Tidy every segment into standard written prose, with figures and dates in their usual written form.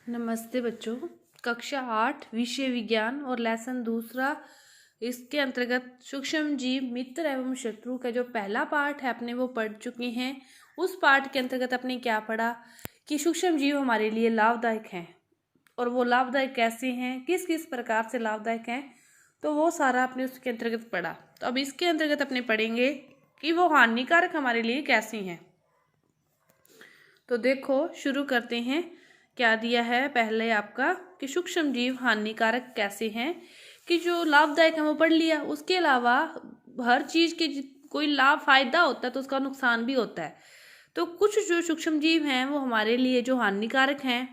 नमस्ते बच्चों। कक्षा 8 विषय विज्ञान और लेसन दूसरा, इसके अंतर्गत सूक्ष्म जीव मित्र एवं शत्रु का जो पहला पाठ है अपने वो पढ़ चुके हैं। उस पाठ के अंतर्गत अपने क्या पढ़ा कि सूक्ष्म जीव हमारे लिए लाभदायक हैं और वो लाभदायक कैसे हैं, किस किस प्रकार से लाभदायक हैं, तो वो सारा अपने उसके अंतर्गत पढ़ा। तो अब इसके अंतर्गत अपने पढ़ेंगे कि वो हानिकारक हमारे लिए कैसे हैं। तो देखो शुरू करते हैं। क्या दिया है पहले आपका कि सूक्ष्म जीव हानिकारक कैसे हैं, कि जो लाभदायक है वो पढ़ लिया। उसके अलावा हर चीज के कोई लाभ फायदा होता है तो उसका नुकसान भी होता है। तो कुछ जो सूक्ष्म जीव हैं वो हमारे लिए जो हानिकारक हैं,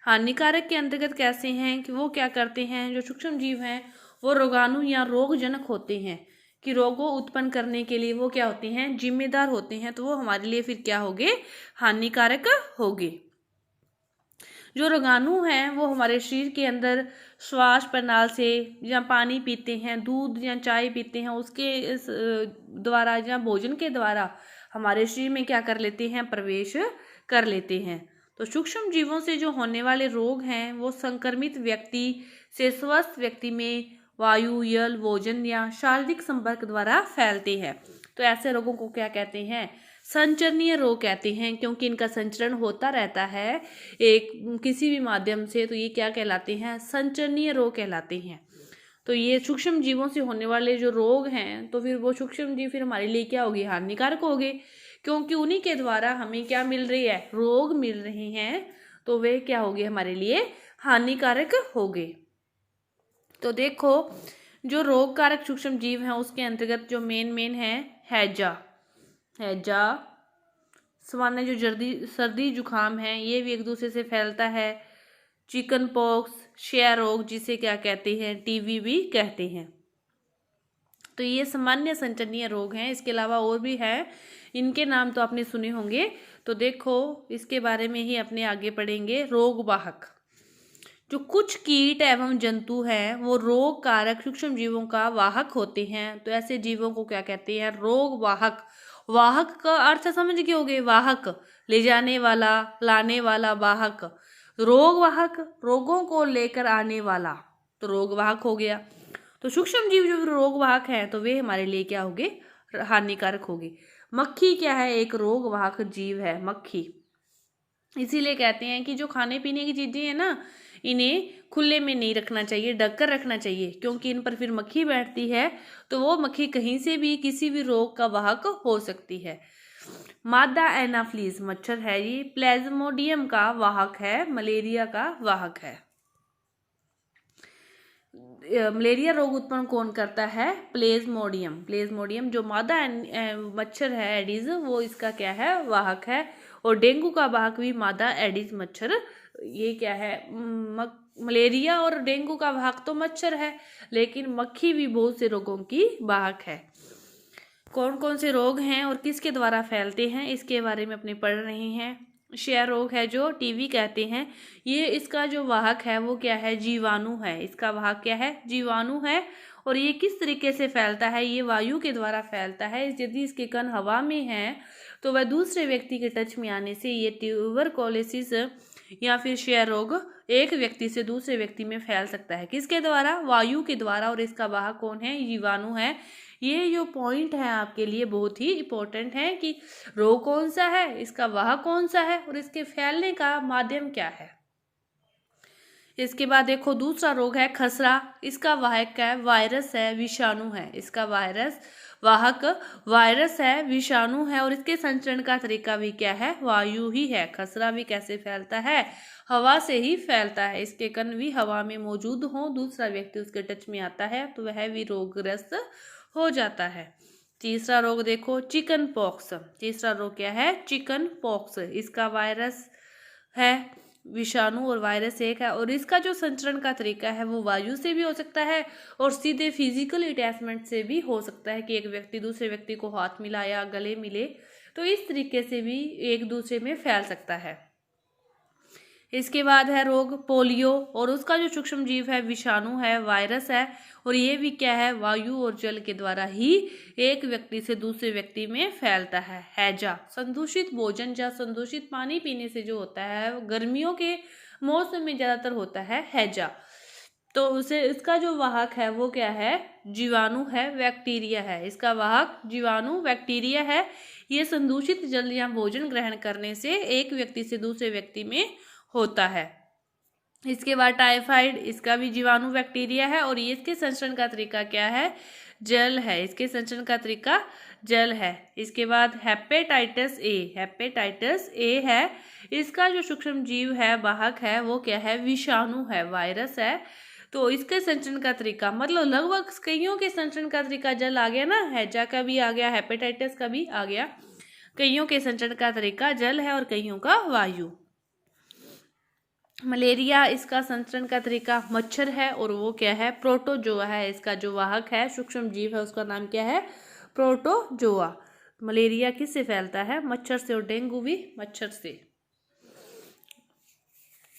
हानिकारक के अंतर्गत कैसे हैं कि वो क्या करते हैं। जो सूक्ष्म जीव हैं वो रोगाणु या रोगजनक होते हैं, कि रोगों उत्पन्न करने के लिए वो क्या होते हैं, जिम्मेदार होते हैं। तो वो हमारे लिए फिर क्या होगे, हानिकारक होगे। जो रोगाणु हैं वो हमारे शरीर के अंदर श्वास प्रणाली से, या पानी पीते हैं, दूध या चाय पीते हैं, उसके द्वारा या भोजन के द्वारा हमारे शरीर में क्या कर लेते हैं, प्रवेश कर लेते हैं। तो सूक्ष्म जीवों से जो होने वाले रोग हैं वो संक्रमित व्यक्ति से स्वस्थ व्यक्ति में वायु, जल, भोजन या शारीरिक संपर्क द्वारा फैलते हैं। तो ऐसे रोगों को क्या कहते हैं, संचरणीय रोग कहते हैं, क्योंकि इनका संचरण होता रहता है एक किसी भी माध्यम से। तो ये क्या कहलाते हैं, संचरणीय रोग कहलाते हैं। तो ये सूक्ष्म जीवों से होने वाले जो रोग हैं, तो फिर वो सूक्ष्म जीव फिर हमारे लिए क्या होगी, हानिकारक होंगे, क्योंकि उन्हीं के द्वारा हमें क्या मिल रही है, रोग मिल रहे हैं। तो वे क्या होंगे, हमारे लिए हानिकारक होंगे। तो देखो जो रोग कारक सूक्ष्म जीव हैं उसके अंतर्गत जो मेन है हैजा। हैजा सामान्य जो सर्दी जुकाम है ये भी एक दूसरे से फैलता है। चिकन पॉक्स, क्षय रोग जिसे क्या कहते हैं, टीबी भी कहते हैं। तो ये सामान्य संचरणीय रोग हैं। इसके अलावा और भी है, इनके नाम तो आपने सुने होंगे। तो देखो इसके बारे में ही अपने आगे पढ़ेंगे। रोग वाहक, जो कुछ कीट एवं जंतु हैं वो रोग कारक सूक्ष्म जीवों का वाहक होते हैं। तो ऐसे जीवों को क्या कहते हैं, रोग वाहक। वाहक का अर्थ समझ गए होगे, वाहक ले जाने वाला, लाने वाला, वाहक। रोग वाहक रोगों को लेकर आने वाला, तो रोग वाहक हो गया। तो सूक्ष्म जीव जो रोग वाहक है तो वे हमारे लिए क्या होंगे, हानिकारक होंगे। मक्खी क्या है, एक रोग वाहक जीव है मक्खी। इसीलिए कहते हैं कि जो खाने पीने की चीजें हैं ना, इन्हें खुले में नहीं रखना चाहिए, ढक कर रखना चाहिए, क्योंकि इन पर फिर मक्खी बैठती है तो वो मक्खी कहीं से भी किसी भी रोग का वाहक हो सकती है। मादा एनाफ्लीज मच्छर है, ये प्लेज्मोडियम का वाहक है, मलेरिया का वाहक है। मलेरिया रोग उत्पन्न कौन करता है, प्लेज्मोडियम। प्लेज्मोडियम जो मादा मच्छर है एडिज, वो इसका क्या है, वाहक है। और डेंगू का वाहक भी मादा एडिज मच्छर, ये क्या है, मलेरिया और डेंगू का वाहक तो मच्छर है, लेकिन मक्खी भी बहुत से रोगों की वाहक है। कौन कौन से रोग हैं और किसके द्वारा फैलते हैं इसके बारे में अपने पढ़ रहे हैं। क्षय रोग है जो टीबी कहते हैं, ये इसका जो वाहक है वो क्या है, जीवाणु है। इसका वाहक क्या है, जीवाणु है। और ये किस तरीके से फैलता है, ये वायु के द्वारा फैलता है। यदि इसके कण हवा में है तो वह दूसरे व्यक्ति के टच में आने से ये ट्यूबरकुलोसिस या फिर क्षय रोग एक व्यक्ति से दूसरे व्यक्ति में फैल सकता है। किसके द्वारा, वायु के द्वारा। और इसका वाहक कौन है, जीवाणु है। ये जो पॉइंट है आपके लिए बहुत ही इंपॉर्टेंट है कि रोग कौन सा है, इसका वाहक कौन सा है और इसके फैलने का माध्यम क्या है। इसके बाद देखो दूसरा रोग है खसरा। इसका वाहक क्या है, वायरस है, विषाणु है। इसका वाहक वायरस है, विषाणु है। और इसके संचरण का तरीका भी क्या है, वायु ही है। खसरा भी कैसे फैलता है, हवा से ही फैलता है। इसके कण भी हवा में मौजूद हो, दूसरा व्यक्ति उसके टच में आता है तो वह भी रोगग्रस्त हो जाता है। तीसरा रोग देखो चिकन पॉक्स। तीसरा रोग क्या है, चिकन पॉक्स। इसका वायरस है, विषाणु और वायरस एक है। और इसका जो संचरण का तरीका है वो वायु से भी हो सकता है और सीधे फिजिकल अटैचमेंट से भी हो सकता है, कि एक व्यक्ति दूसरे व्यक्ति को हाथ मिलाया, गले मिले, तो इस तरीके से भी एक दूसरे में फैल सकता है। इसके बाद है रोग पोलियो। और उसका जो सूक्ष्म जीव है विषाणु है, वायरस है। और ये भी क्या है, वायु और जल के द्वारा ही एक व्यक्ति से दूसरे व्यक्ति में फैलता है। हैजा संदूषित भोजन या संदूषित पानी पीने से जो होता है, गर्मियों के मौसम में ज़्यादातर होता है हैजा। तो उसे इसका जो वाहक है वो क्या है, जीवाणु है, बैक्टीरिया है। इसका वाहक जीवाणु बैक्टीरिया है। ये संदूषित जल या भोजन ग्रहण करने से एक व्यक्ति से दूसरे व्यक्ति में होता है। इसके बाद टाइफाइड, इसका भी जीवाणु बैक्टीरिया है और ये इसके संचरण का तरीका क्या है, जल है। इसके संचरण का तरीका जल है। इसके बाद हेपेटाइटिस ए, हेपेटाइटिस ए है। इसका जो सूक्ष्म जीव है, वाहक है, वो क्या है, विषाणु है, वायरस है। तो इसके संचरण का तरीका मतलब लगभग कईयों के संचरण का तरीका जल आ गया ना, हैजा का भी आ गया, हेपेटाइटिस का भी आ गया। कईयों के संचरण का तरीका जल है और कईयों का वायु। मलेरिया, इसका संचरण का तरीका मच्छर है और वो क्या है, प्रोटोजोआ है। इसका जो वाहक है, सूक्ष्म जीव है, उसका नाम क्या है, प्रोटोजोआ। मलेरिया किससे फैलता है, मच्छर से, और डेंगू भी मच्छर से।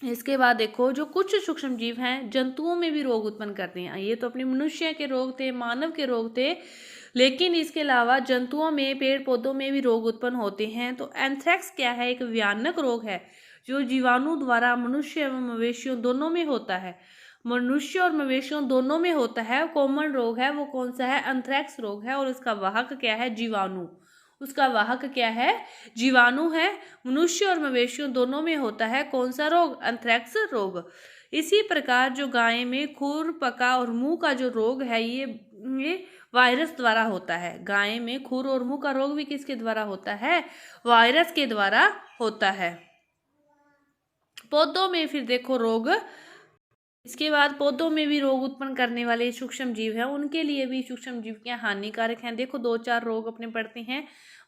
इसके बाद देखो, जो कुछ सूक्ष्म जीव हैं जंतुओं में भी रोग उत्पन्न करते हैं। ये तो अपने मनुष्य के रोग थे, मानव के रोग थे, लेकिन इसके अलावा जंतुओं में, पेड़ पौधों में भी रोग उत्पन्न होते हैं। तो एंथ्रेक्स क्या है, एक भयानक रोग है जो जीवाणु द्वारा मनुष्य एवं मवेशियों दोनों में होता है। मनुष्य और मवेशियों दोनों में होता है। कॉमन रोग है वो कौन सा है, एंथ्रेक्स रोग है और इसका वाहक क्या है, जीवाणु। उसका वाहक क्या है, जीवाणु है। मनुष्य और मवेशियों दोनों में होता है कौन सा रोग, एंथ्रेक्स रोग। इसी प्रकार जो गाय में खुर पका और मुंह का जो रोग है, ये वायरस द्वारा होता है। गाय में खुर और मुंह का रोग भी किसके द्वारा होता है, वायरस के द्वारा होता है। पौधों में फिर देखो रोग, इसके बाद पौधों में भी रोग उत्पन्न करने वाले सूक्ष्म जीव हैं, उनके लिए भी सूक्ष्म जीव क्या हानिकारक हैं। देखो 2-4 रोग अपने पढ़ते हैं।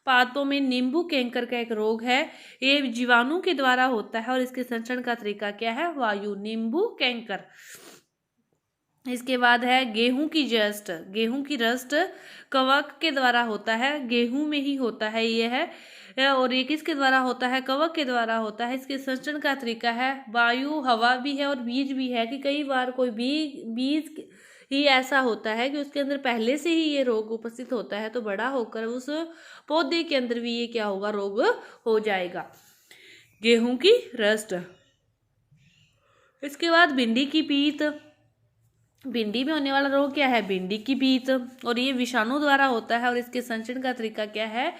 पातों में नींबू कैंकर का एक रोग है, ये जीवाणु के द्वारा होता है और इसके संचरण का तरीका क्या है, वायु, नींबू कैंकर। इसके बाद है गेहूं की जस्ट, गेहूं की रस्ट कवक के द्वारा होता है, गेहूं में ही होता है ये है, और ये किसके द्वारा होता है, कवक के द्वारा होता है। इसके संचरण का तरीका है वायु, हवा भी है और बीज भी है। कि कई बार कोई बीज ही ऐसा होता है कि उसके अंदर पहले से ही ये रोग उपस्थित होता है, तो बड़ा होकर उस पौधे के अंदर भी ये क्या होगा, रोग हो जाएगा। गेहूं की रस्ट। इसके बाद भिंडी की पीत, भिंडी में होने वाला रोग क्या है, भिंडी की पीत, और ये विषाणु द्वारा होता है और इसके संचरण का तरीका क्या है,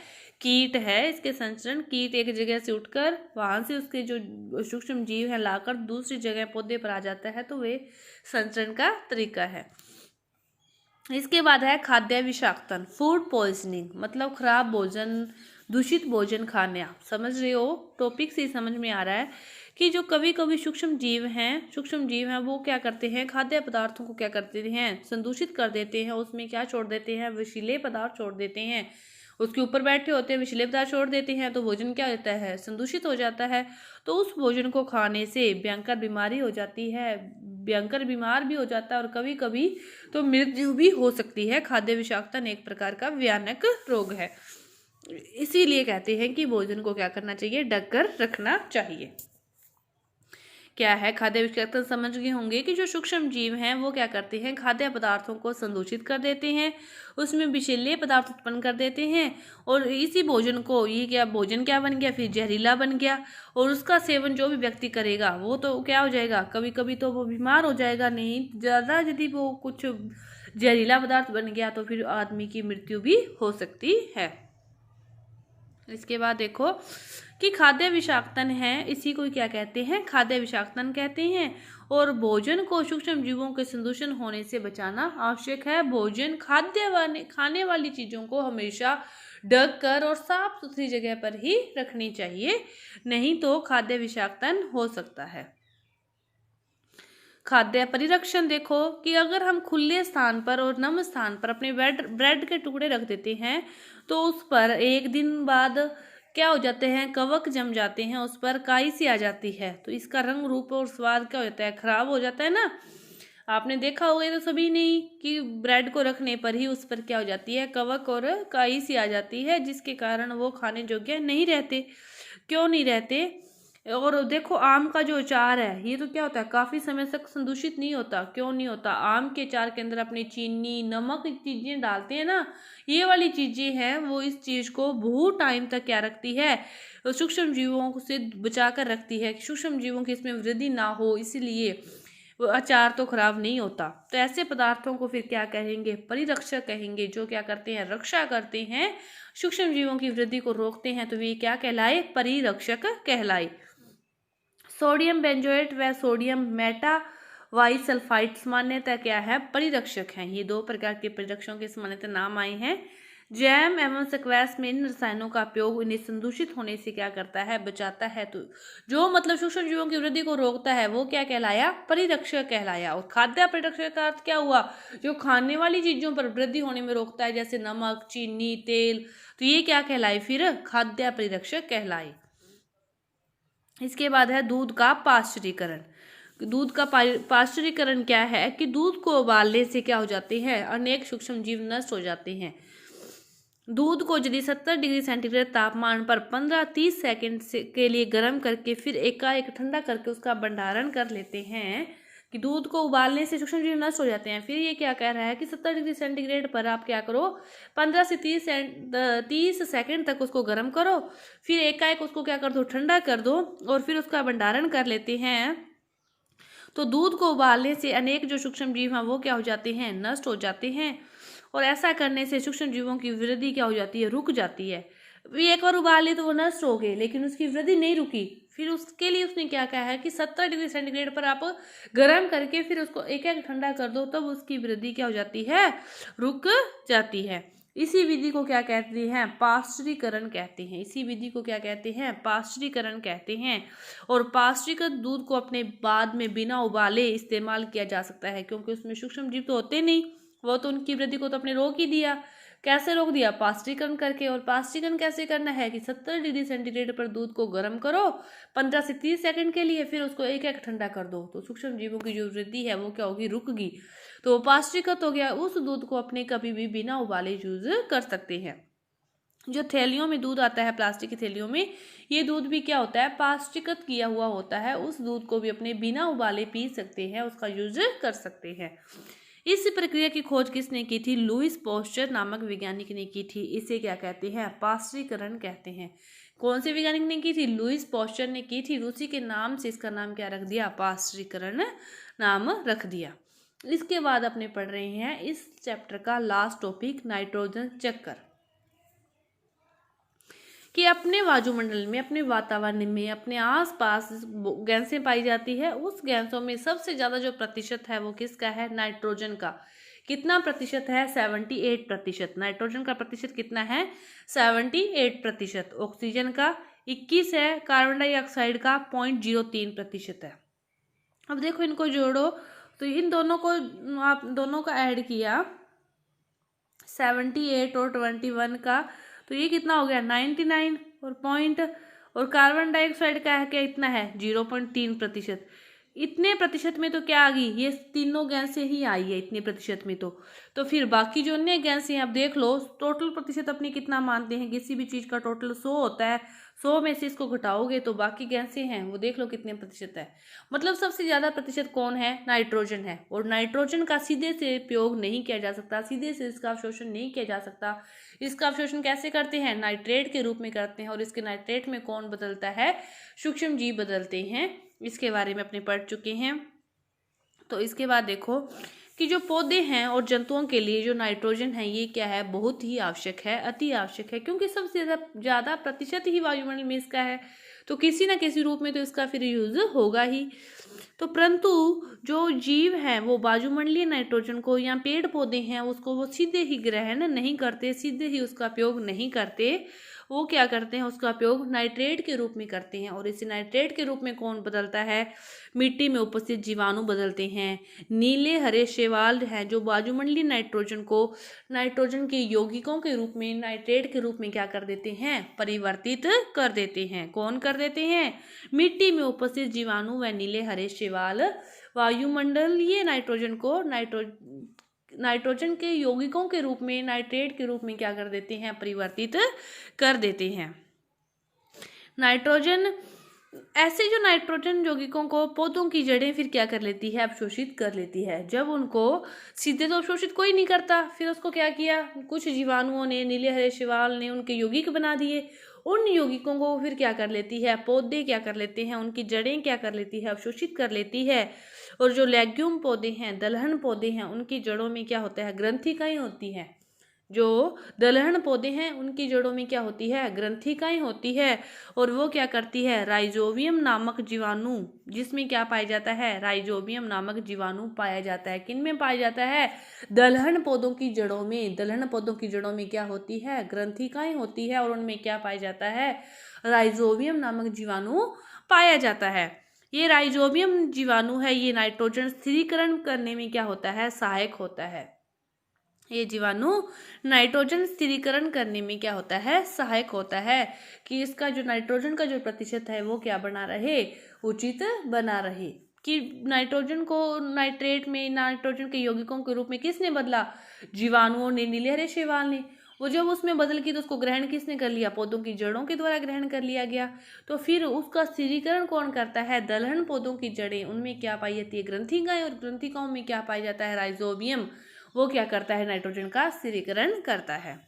कीट है। इसके संचरण, कीट एक जगह से उठकर वहां से उसके जो सूक्ष्म जीव है लाकर दूसरी जगह पौधे पर आ जाता है, तो वे संचरण का तरीका है। इसके बाद है खाद्य विषाक्तन, फूड पॉइजनिंग, मतलब खराब भोजन, दूषित भोजन खाना। समझ रहे हो, टॉपिक से समझ में आ रहा है कि जो कभी कभी सूक्ष्म जीव हैं वो क्या करते हैं, खाद्य पदार्थों को क्या करते हैं, संदूषित कर देते हैं। उसमें क्या छोड़ देते हैं, विषैले पदार्थ छोड़ देते हैं। उसके ऊपर बैठे होते हैं, विषैले पदार्थ छोड़ देते हैं, तो भोजन क्या होता है, संदूषित हो जाता है। तो उस भोजन को खाने से भयंकर बीमारी हो जाती है, भयंकर बीमार भी हो जाता है और कभी कभी तो मृत्यु भी हो सकती है। खाद्य विषाक्तन एक प्रकार का भयानक रोग है। इसीलिए कहते हैं कि भोजन को क्या करना चाहिए, ढक कर रखना चाहिए। क्या है खाद्य विषाक्तन, समझ गए होंगे कि जो सूक्ष्म जीव हैं वो क्या करते हैं, खाद्य पदार्थों को संदूषित कर देते हैं, उसमें विषैले पदार्थ उत्पन्न कर देते हैं और इसी भोजन को, ये क्या भोजन क्या बन गया, फिर जहरीला बन गया। और उसका सेवन जो भी व्यक्ति करेगा वो तो क्या हो जाएगा, कभी कभी तो वो बीमार हो जाएगा, नहीं ज़्यादा यदि वो कुछ जहरीला पदार्थ बन गया तो फिर आदमी की मृत्यु भी हो सकती है। इसके बाद देखो कि खाद्य विषाक्तन है, इसी को क्या कहते हैं, खाद्य विषाक्तन कहते हैं। और भोजन को सूक्ष्म जीवों के संदूषण होने से बचाना आवश्यक है। भोजन, खाने वाली चीज़ों को हमेशा ढक कर और साफ सुथरी जगह पर ही रखनी चाहिए, नहीं तो खाद्य विषाक्तन हो सकता है। खाद्य परिरक्षण देखो कि अगर हम खुले स्थान पर और नम स्थान पर अपने ब्रेड के टुकड़े रख देते हैं तो उस पर एक दिन बाद क्या हो जाते हैं, कवक जम जाते हैं, उस पर काई सी आ जाती है, तो इसका रंग रूप और स्वाद क्या होता है, खराब हो जाता है ना। आपने देखा होगा तो सभी ने कि ब्रेड को रखने पर ही उस पर क्या हो जाती है, कवक और काई सी आ जाती है, जिसके कारण वो खाने योग्य नहीं रहते। क्यों नहीं रहते, और देखो आम का जो अचार है ये तो क्या होता है, काफी समय तक संदूषित नहीं होता। क्यों नहीं होता? आम के अचार के अंदर अपनी चीनी, नमक चीजें डालते हैं ना, ये वाली चीजें हैं वो इस चीज को बहुत टाइम तक क्या रखती है, सूक्ष्म जीवों से बचा कर रखती है, सूक्ष्म जीवों की इसमें वृद्धि ना हो, इसीलिए वो अचार तो खराब नहीं होता। तो ऐसे पदार्थों को फिर क्या कहेंगे? परिरक्षक कहेंगे, जो क्या करते हैं, रक्षा करते हैं, सूक्ष्म जीवों की वृद्धि को रोकते हैं। तो वे क्या कहलाए? परिरक्षक कहलाए। सोडियम बेंजोएट व सोडियम मेटावाइसल्फाइड सामान्यतः क्या है? परिरक्षक हैं। ये दो प्रकार के परिरक्षकों के सामान्यतः नाम आए हैं। जैम एवं स्क्वैश में इन रसायनों का उपयोग इन्हें संदूषित होने से क्या करता है? बचाता है। तो जो मतलब सूक्ष्म जीवों की वृद्धि को रोकता है वो क्या कहलाया? परिरक्षक कहलाया। और खाद्य परिरक्षक का अर्थ क्या हुआ? जो खाने वाली चीजों पर वृद्धि होने में रोकता है, जैसे नमक, चीनी, तेल, तो ये क्या कहलाए? फिर खाद्य परिरक्षक कहलाए। इसके बाद है दूध का पाश्चुरीकरण। दूध का पाश्चुरीकरण क्या है कि दूध को उबालने से क्या हो जाते हैं? अनेक सूक्ष्म जीव नष्ट हो जाते हैं। दूध को यदि 70 डिग्री सेंटीग्रेड तापमान पर 15-30 सेकंड के लिए गर्म करके फिर एकाएक ठंडा करके उसका भंडारण कर लेते हैं, कि दूध को उबालने से सूक्ष्म जीव नष्ट हो जाते हैं। फिर ये क्या कह रहा है कि 70 डिग्री सेंटीग्रेड पर आप क्या करो, 15 से 30 सेकंड तक उसको गर्म करो, फिर एकाएक उसको क्या कर दो? ठंडा कर दो, और फिर उसका भंडारण कर लेते हैं। तो दूध को उबालने से अनेक जो सूक्ष्म जीव हैं वो क्या हो जाते हैं? नष्ट हो जाते हैं। और ऐसा करने से सूक्ष्म जीवों की वृद्धि क्या हो जाती है? रुक जाती है। एक बार उबाल ले तो वो नष्ट हो गए, लेकिन उसकी वृद्धि नहीं रुकी। फिर उसके लिए उसने क्या कहा है कि 70 डिग्री सेंटीग्रेड पर आप गर्म करके फिर उसको एक एक ठंडा कर दो, तब उसकी वृद्धि क्या हो जाती है? रुक जाती है। इसी विधि को क्या कहते हैं? पाश्चुरीकरण कहते हैं। इसी विधि को क्या कहते हैं? पाश्चुरीकरण कहते हैं। और पाश्चुरीकृत दूध को अपने बाद में बिना उबाले इस्तेमाल किया जा सकता है, क्योंकि उसमें सूक्ष्म जीव तो होते नहीं, वो तो उनकी वृद्धि को तो अपने रोक ही दिया। कैसे रोक दिया? पाश्चुरीकरण करके। और पाश्चुरीकरण कैसे करना है कि 70 डिग्री सेंटीग्रेड पर दूध को गर्म करो 15 से 30 सेकंड के लिए, फिर उसको एक एक ठंडा कर दो, तो सूक्ष्म जीवों की जो वृद्धि है वो क्या होगी? रुकगी। तो पाश्चुरीकृत हो गया। उस दूध को अपने कभी भी बिना उबाले यूज कर सकते हैं। जो थैलियों में दूध आता है, प्लास्टिक की थैलियों में, ये दूध भी क्या होता है? पाश्चुरीकृत किया हुआ होता है। उस दूध को भी अपने बिना उबाले पी सकते हैं, उसका यूज कर सकते हैं। इस प्रक्रिया की खोज किसने की थी? लुईस पाश्चर नामक वैज्ञानिक ने की थी। इसे क्या कहते हैं? पाश्चुरीकरण कहते हैं। कौन से वैज्ञानिक ने की थी? लुईस पाश्चर ने की थी। रूसी के नाम से इसका नाम क्या रख दिया? पाश्चुरीकरण नाम रख दिया। इसके बाद अपने पढ़ रहे हैं इस चैप्टर का लास्ट टॉपिक, नाइट्रोजन चक्कर। कि अपने वायुमंडल में, अपने वातावरण में, अपने आसपास गैसें पाई जाती है, उस गैसों में सबसे ज्यादा जो प्रतिशत है वो किसका है? नाइट्रोजन का। कितना प्रतिशत है? 78%। नाइट्रोजन का प्रतिशत कितना है? 78%। ऑक्सीजन का 21 है। कार्बन डाइऑक्साइड का 0.03% है। अब देखो इनको जोड़ो, तो इन दोनों को, आप दोनों का ऐड किया 78 और 21 का, तो ये कितना हो गया? 99। और पॉइंट, और कार्बन डाइऑक्साइड का है क्या? इतना है 0.3%। इतने प्रतिशत में तो क्या आ गई? ये तीनों गैसें ही आई है इतने प्रतिशत में। तो फिर बाकी जो अन्य गैसें आप देख लो, टोटल प्रतिशत अपनी कितना मानते हैं? किसी भी चीज का टोटल 100 होता है, 100 में से इसको घटाओगे तो बाकी गैसें हैं वो देख लो कितने प्रतिशत है। मतलब सबसे ज्यादा प्रतिशत कौन है? नाइट्रोजन है। और नाइट्रोजन का सीधे से उपयोग नहीं किया जा सकता, सीधे से इसका अवशोषण नहीं किया जा सकता। इसका अवशोषण कैसे करते हैं? नाइट्रेट के रूप में करते हैं। और इसके नाइट्रेट में कौन बदलता है? सूक्ष्म जीव बदलते हैं। इसके बारे में अपने पढ़ चुके हैं। तो इसके बाद देखो कि जो पौधे हैं और जंतुओं के लिए जो नाइट्रोजन है ये क्या है? बहुत ही आवश्यक है, अति आवश्यक है, क्योंकि सबसे ज्यादा प्रतिशत ही वायुमंडल में इसका है, तो किसी ना किसी रूप में तो इसका फिर यूज होगा ही। तो परंतु जो जीव हैं वो वायुमंडलीय नाइट्रोजन को, या पेड़ पौधे हैं उसको वो सीधे ही ग्रहण नहीं करते, सीधे ही उसका उपयोग नहीं करते। वो क्या करते हैं? उसका उपयोग नाइट्रेट के रूप में करते हैं। और इसे नाइट्रेट के रूप में कौन बदलता है? मिट्टी में उपस्थित जीवाणु बदलते हैं। नीले हरे शैवाल हैं जो वायुमंडलीय नाइट्रोजन को नाइट्रोजन के यौगिकों के रूप में, नाइट्रेट के रूप में क्या कर देते हैं? परिवर्तित कर देते हैं। कौन कर देते हैं? मिट्टी में उपस्थित जीवाणु व नीले हरे शैवाल वायुमंडलीय नाइट्रोजन को नाइट्रोजन के यौगिकों के रूप में, नाइट्रेट के रूप में क्या कर देते हैं? परिवर्तित कर देते हैं। नाइट्रोजन ऐसे जो नाइट्रोजन यौगिकों को पौधों की जड़ें फिर क्या कर लेती है, अवशोषित कर लेती है। जब उनको सीधे तो अवशोषित कोई नहीं करता, फिर उसको क्या किया, कुछ जीवाणुओं ने, नीले हरे शैवाल ने उनके यौगिक बना दिए। उन यौगिकों को फिर क्या कर लेती है, पौधे क्या कर लेते हैं, उनकी जड़ें क्या कर लेती है, अवशोषित कर लेती है। और जो लेग्यूम पौधे हैं, दलहन पौधे हैं, उनकी जड़ों में क्या होता है, ग्रंथिकाएं होती हैं। जो दलहन पौधे हैं उनकी जड़ों में क्या होती है, ग्रंथिकाएं होती है। और वो क्या करती है, राइजोबियम नामक जीवाणु, जिसमें क्या पाया जाता है, राइजोबियम नामक जीवाणु पाया जाता है। किन में पाया जाता है, दलहन पौधों की जड़ों में। दलहन पौधों की जड़ों में क्या होती है, ग्रंथिकाएं होती है, और उनमें क्या पाया जाता है, राइजोबियम नामक जीवाणु पाया जाता है। ये राइजोबियम जीवाणु है, ये नाइट्रोजन स्थिरीकरण करने में क्या होता है, सहायक होता है। ये जीवाणु नाइट्रोजन स्थिरीकरण करने में क्या होता है, सहायक होता है, कि इसका जो नाइट्रोजन का जो प्रतिशत है वो क्या बना रहे, उचित बना रहे। कि नाइट्रोजन को नाइट्रेट में, नाइट्रोजन के यौगिकों के रूप में किसने बदला, जीवाणुओं ने, नीले हरे शैवाल ने। वो जब उसमें बदल की तो उसको ग्रहण किसने कर लिया, पौधों की जड़ों के द्वारा ग्रहण कर लिया गया। तो फिर उसका स्थिरीकरण कौन करता है, दलहन पौधों की जड़ें, उनमें क्या पाई जाती है, ग्रंथिकाएं, और ग्रंथिकाओं में क्या पाया जाता है, राइजोबियम। वो क्या करता है, नाइट्रोजन का स्थिरीकरण करता है।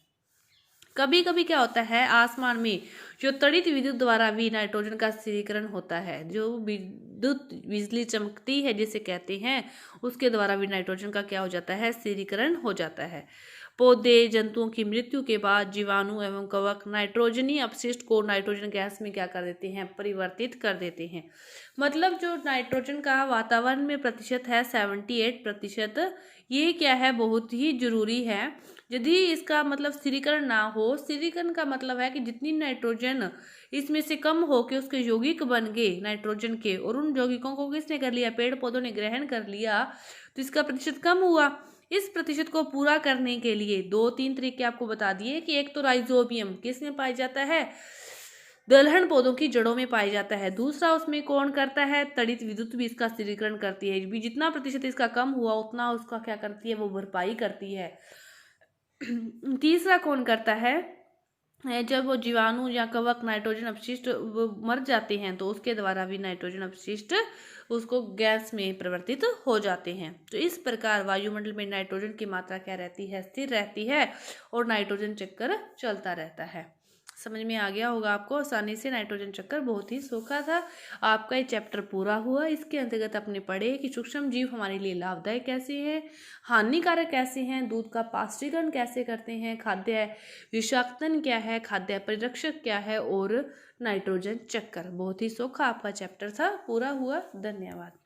कभी कभी क्या होता है, आसमान में जो तड़ित विद्युत द्वारा भी नाइट्रोजन का स्थिरीकरण होता है। जो विद्युत बिजली चमकती है जिसे कहते हैं, उसके द्वारा भी नाइट्रोजन का क्या हो जाता है, स्थिरीकरण हो जाता है। पौधे, जंतुओं की मृत्यु के बाद जीवाणु एवं कवक नाइट्रोजनी अपशिष्ट को नाइट्रोजन गैस में क्या कर देते हैं, परिवर्तित कर देते हैं। मतलब जो नाइट्रोजन का वातावरण में प्रतिशत है 78%, ये क्या है, बहुत ही जरूरी है। यदि इसका मतलब स्थिरीकरण ना हो, स्थिरीकरण का मतलब है कि जितनी नाइट्रोजन इसमें से कम हो के उसके यौगिक बन गए नाइट्रोजन के, और उन यौगिकों को किसने कर लिया, पेड़ पौधों ने ग्रहण कर लिया, तो इसका प्रतिशत कम हुआ। इस प्रतिशत को पूरा करने के लिए 2-3 तरीके आपको बता दिए, कि एक तो राइजोबियम किसमें पाया जाता है, दलहन पौधों की जड़ों में पाया जाता है। दूसरा उसमें कौन करता है, तड़ित विद्युत भी इसका स्थिरीकरण करती है। भी जितना प्रतिशत इसका कम हुआ उतना उसका क्या करती है, वो भरपाई करती है। तीसरा कौन करता है, जब वो जीवाणु या कवक नाइट्रोजन अपशिष्ट वो मर जाते हैं, तो उसके द्वारा भी नाइट्रोजन अपशिष्ट उसको गैस में परिवर्तित हो जाते हैं। तो इस प्रकार वायुमंडल में नाइट्रोजन की मात्रा क्या रहती है, स्थिर रहती है, और नाइट्रोजन चक्कर चलता रहता है। समझ में आ गया होगा आपको आसानी से। नाइट्रोजन चक्कर बहुत ही सोखा था। आपका ये चैप्टर पूरा हुआ। इसके अंतर्गत आपने पढ़े कि सूक्ष्म जीव हमारे लिए लाभदायक कैसे हैं, हानिकारक कैसे हैं, दूध का पास्टीकरण कैसे करते हैं, खाद्य विषाक्तन क्या है, खाद्य परिरक्षक क्या है, और नाइट्रोजन चक्कर। बहुत ही सोखा आपका चैप्टर था, पूरा हुआ। धन्यवाद।